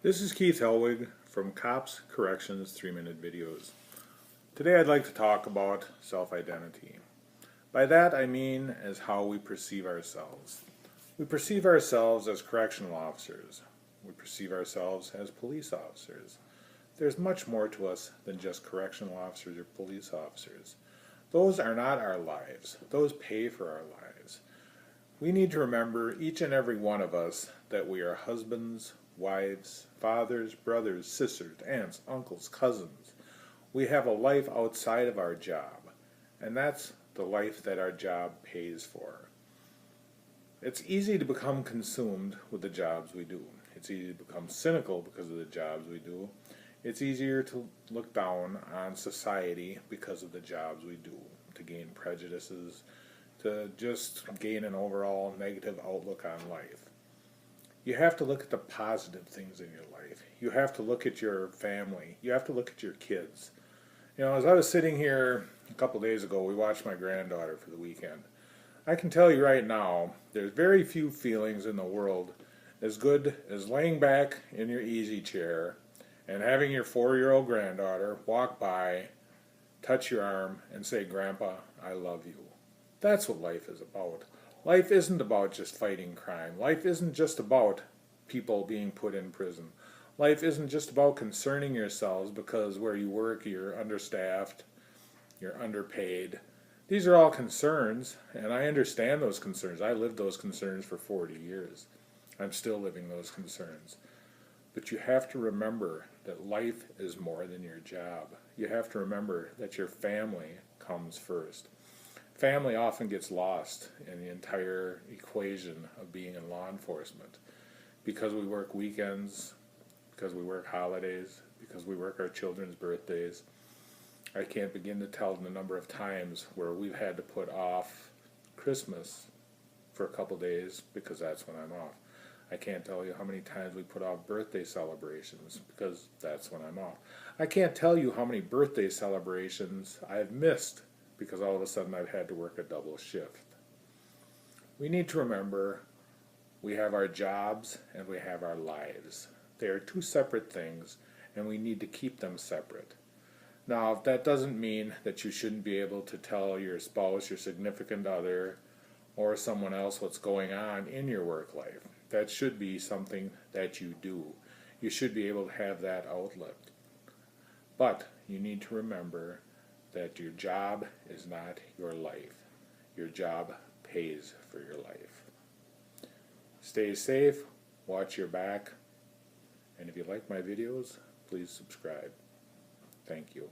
This is Keith Helwig from Cops Corrections 3-Minute Videos. Today I'd like to talk about self-identity. By that I mean as how we perceive ourselves. We perceive ourselves as correctional officers. We perceive ourselves as police officers. There's much more to us than just correctional officers or police officers. Those are not our lives. Those pay for our lives. We need to remember, each and every one of us, that we are husbands, wives, fathers, brothers, sisters, aunts, uncles, cousins. We have a life outside of our job, and that's the life that our job pays for. It's easy to become consumed with the jobs we do. It's easy to become cynical because of the jobs we do. It's easier to look down on society because of the jobs we do, to gain prejudices, to just gain an overall negative outlook on life. You have to look at the positive things in your life. You have to look at your family. You have to look at your kids. You know, as I was sitting here a couple days ago, we watched my granddaughter for the weekend. I can tell you right now, there's very few feelings in the world as good as laying back in your easy chair and having your 4-year-old granddaughter walk by, touch your arm, and say, "Grandpa, I love you." That's what life is about. Life isn't about just fighting crime. Life isn't just about people being put in prison. Life isn't just about concerning yourselves because where you work you're understaffed, you're underpaid. These are all concerns, and I understand those concerns. I lived those concerns for 40 years. I'm still living those concerns. But you have to remember that life is more than your job. You have to remember that your family comes first. Family often gets lost in the entire equation of being in law enforcement because we work weekends, because we work holidays, because we work our children's birthdays. I can't begin to tell the number of times where we've had to put off Christmas for a couple days because that's when I'm off. I can't tell you how many times we put off birthday celebrations because that's when I'm off. I can't tell you how many birthday celebrations I've missed because all of a sudden I've had to work a double shift. We need to remember we have our jobs and we have our lives. They are two separate things, and we need to keep them separate. Now, that doesn't mean that you shouldn't be able to tell your spouse, your significant other, or someone else what's going on in your work life. That should be something that you do. You should be able to have that outlet. But you need to remember that your job is not your life. Your job pays for your life. Stay safe, watch your back, and if you like my videos, please subscribe. Thank you.